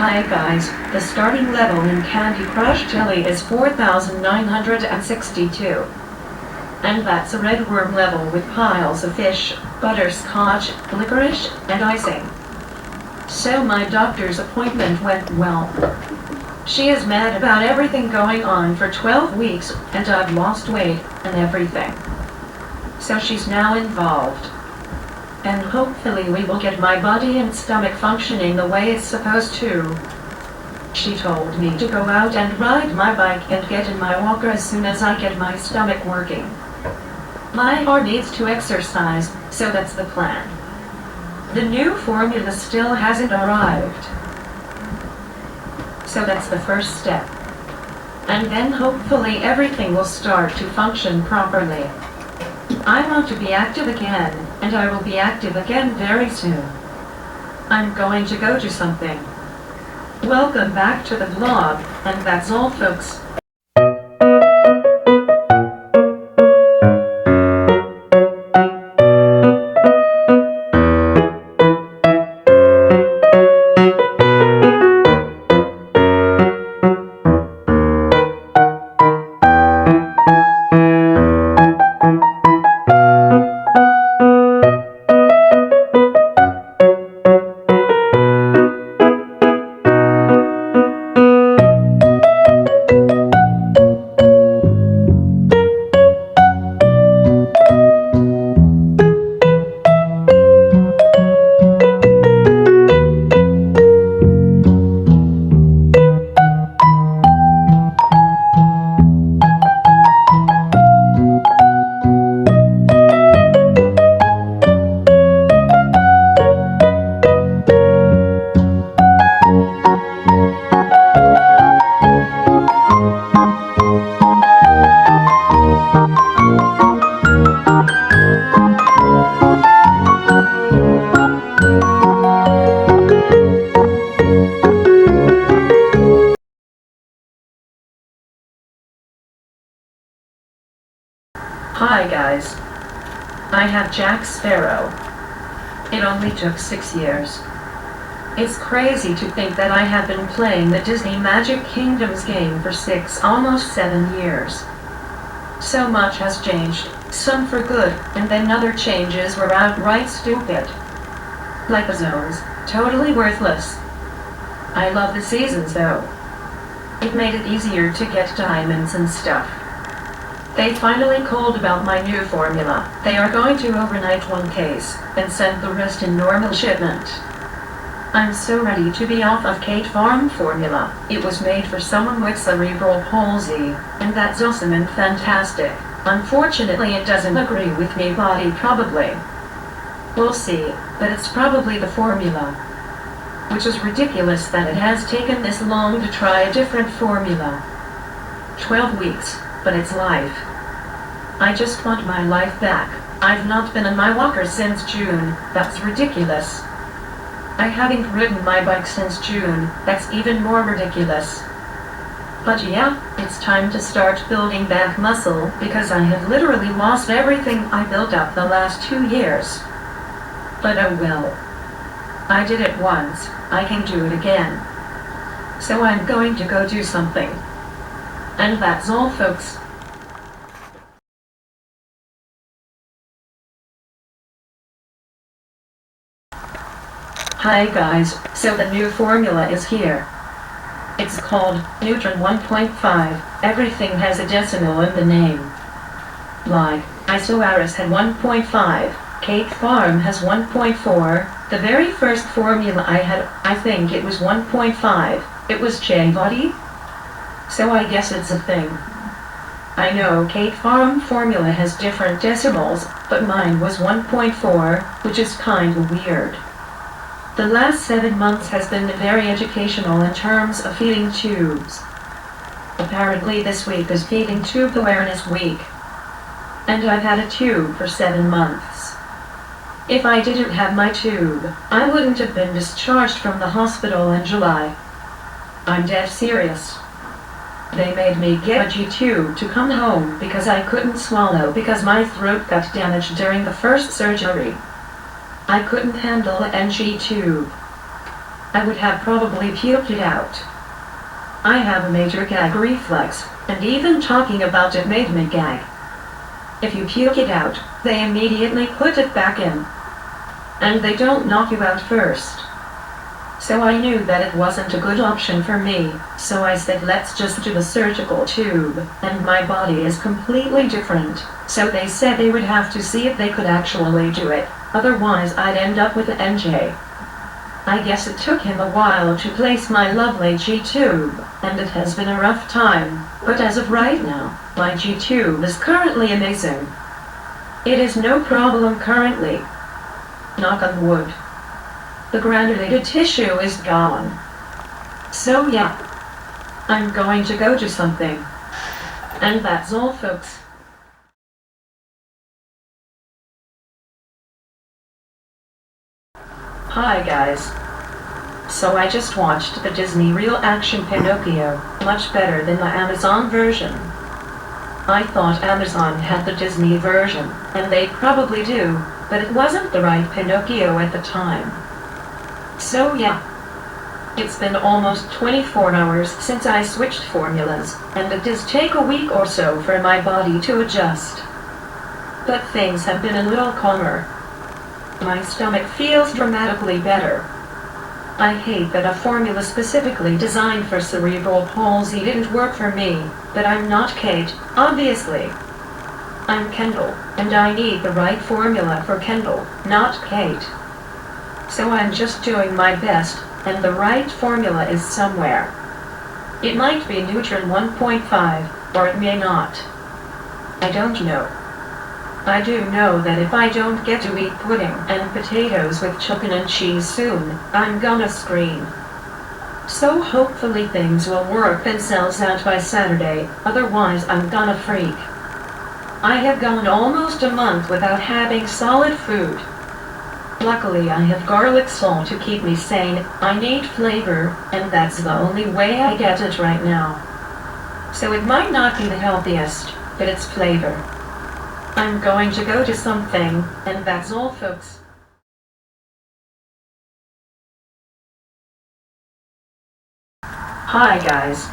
Hi guys, the starting level in Candy Crush Jelly is 4962. And that's a red worm level with piles of fish, butterscotch, licorice, and icing. So my doctor's appointment went well. She is mad about everything going on for 12 weeks, and I've lost weight and everything. So she's now involved. And hopefully we will get my body and stomach functioning the way it's supposed to. She told me to go out and ride my bike and get in my walker as soon as I get my stomach working. My heart needs to exercise, so that's the plan. The new formula still hasn't arrived. So that's the first step. And then hopefully everything will start to function properly. I want to be active again, and I will be active again very soon. I'm going to go do something. Welcome back to the vlog, and that's all folks. Hi guys. I have Jack Sparrow. It only took 6 years. It's crazy to think that I have been playing the Disney Magic Kingdoms game for almost 7 years. So much has changed, some for good, and then other changes were outright stupid. Like the zones, totally worthless. I love the seasons though. It made it easier to get diamonds and stuff. They finally called about my new formula. They are going to overnight one case, and send the rest in normal shipment. I'm so ready to be off of Kate Farm formula. It was made for someone with cerebral palsy, and that's awesome and fantastic. Unfortunately it doesn't agree with me body probably. We'll see, but it's probably the formula. Which is ridiculous that it has taken this long to try a different formula. 12 weeks. But it's life. I just want my life back. I've not been on my walker since June. That's ridiculous. I haven't ridden my bike since June. That's even more ridiculous. But yeah, it's time to start building back muscle because I have literally lost everything I built up the last 2 years. But oh well. I did it once. I can do it again. So I'm going to go do something. And that's all folks. Hi guys, so the new formula is here. It's called Nutron 1.5, everything has a decimal in the name. Like, Isoaris had 1.5, Kate Farm has 1.4, the very first formula I had, I think it was 1.5, it was J-Body? So I guess it's a thing. I know Kate Farm formula has different decimals, but mine was 1.4, which is kinda weird. The last 7 months has been very educational in terms of feeding tubes. Apparently this week is Feeding Tube Awareness Week. And I've had a tube for 7 months. If I didn't have my tube, I wouldn't have been discharged from the hospital in July. I'm dead serious. They made me get a G-tube to come home because I couldn't swallow because my throat got damaged during the first surgery. I couldn't handle an NG tube. I would have probably puked it out. I have a major gag reflex, and even talking about it made me gag. If you puke it out, they immediately put it back in. And they don't knock you out first. So I knew that it wasn't a good option for me, so I said let's just do the surgical tube, and my body is completely different, so they said they would have to see if they could actually do it, otherwise I'd end up with an NJ. I guess it took him a while to place my lovely G-tube, and it has been a rough time, but as of right now, my G-tube is currently amazing. It is no problem currently. Knock on wood. The granulated tissue is gone. So yeah, I'm going to go do something. And that's all, folks. Hi guys. So I just watched the Disney real action Pinocchio, much better than the Amazon version. I thought Amazon had the Disney version, and they probably do, but it wasn't the right Pinocchio at the time. So yeah, it's been almost 24 hours since I switched formulas, and it does take a week or so for my body to adjust. But things have been a little calmer. My stomach feels dramatically better. I hate that a formula specifically designed for cerebral palsy didn't work for me, but I'm not Kate, obviously. I'm Kendall, and I need the right formula for Kendall, not Kate. So I'm just doing my best, and the right formula is somewhere. It might be Nutrin 1.5, or it may not. I don't know. I do know that if I don't get to eat pudding and potatoes with chicken and cheese soon, I'm gonna scream. So hopefully things will work themselves out by Saturday, otherwise I'm gonna freak. I have gone almost a month without having solid food. Luckily I have garlic salt to keep me sane. I need flavor, and that's the only way I get it right now. So it might not be the healthiest, but it's flavor. I'm going to go to something, and that's all, folks. Hi guys.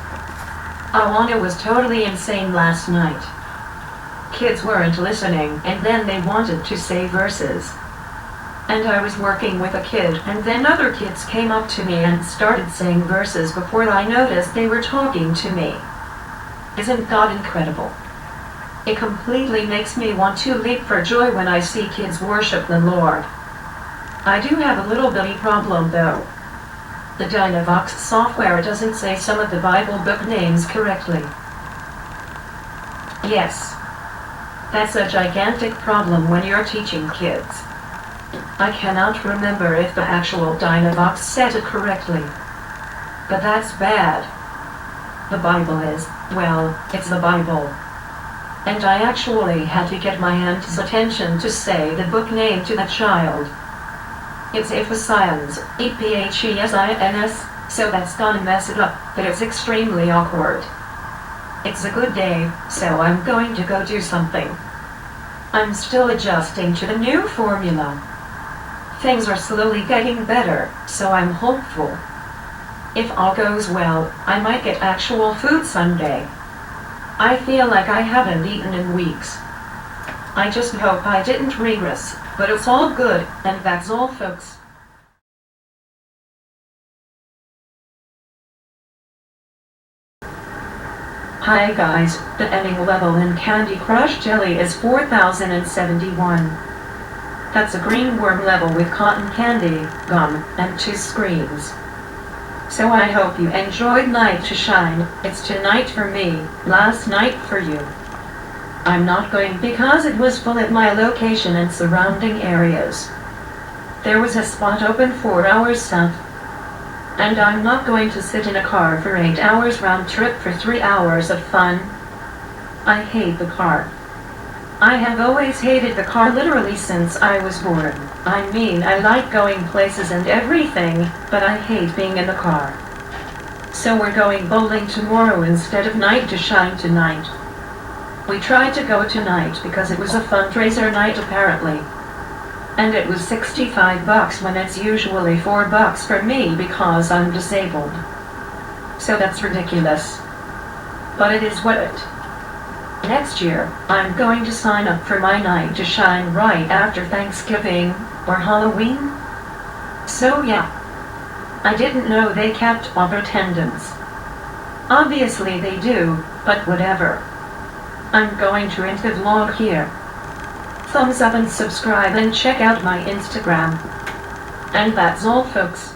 Awana was totally insane last night. Kids weren't listening, and then they wanted to say verses. And I was working with a kid, and then other kids came up to me and started saying verses before I noticed they were talking to me. Isn't God incredible? It completely makes me want to leap for joy when I see kids worship the Lord. I do have a little bitty problem though. The Dynavox software doesn't say some of the Bible book names correctly. Yes. That's a gigantic problem when you're teaching kids. I cannot remember if the actual Dynavox said it correctly. But that's bad. The Bible is, well, it's the Bible. And I actually had to get my aunt's attention to say the book name to the child. It's Ephesians, Ephesians, so that's gonna mess it up, but it's extremely awkward. It's a good day, so I'm going to go do something. I'm still adjusting to the new formula. Things are slowly getting better, so I'm hopeful. If all goes well, I might get actual food Sunday. I feel like I haven't eaten in weeks. I just hope I didn't regress, but it's all good, and that's all, folks. Hi guys, the ending level in Candy Crush Jelly is 4071. That's a green worm level with cotton candy, gum, and 2 screens. So I hope you enjoyed Night to Shine. It's tonight for me, last night for you. I'm not going because it was full at my location and surrounding areas. There was a spot open 4 hours south. And I'm not going to sit in a car for 8 hours round trip for 3 hours of fun. I hate the car. I have always hated the car literally since I was born. I mean, I like going places and everything, but I hate being in the car. So we're going bowling tomorrow instead of Night to Shine tonight. We tried to go tonight because it was a fundraiser night apparently. And it was $65 when it's usually $4 for me because I'm disabled. So that's ridiculous. But it is what it. Next year, I'm going to sign up for my night to shine right after Thanksgiving or Halloween. So yeah. I didn't know they kept off attendance. Obviously they do, but whatever. I'm going to end the vlog here. Thumbs up and subscribe and check out my Instagram. And that's all, folks.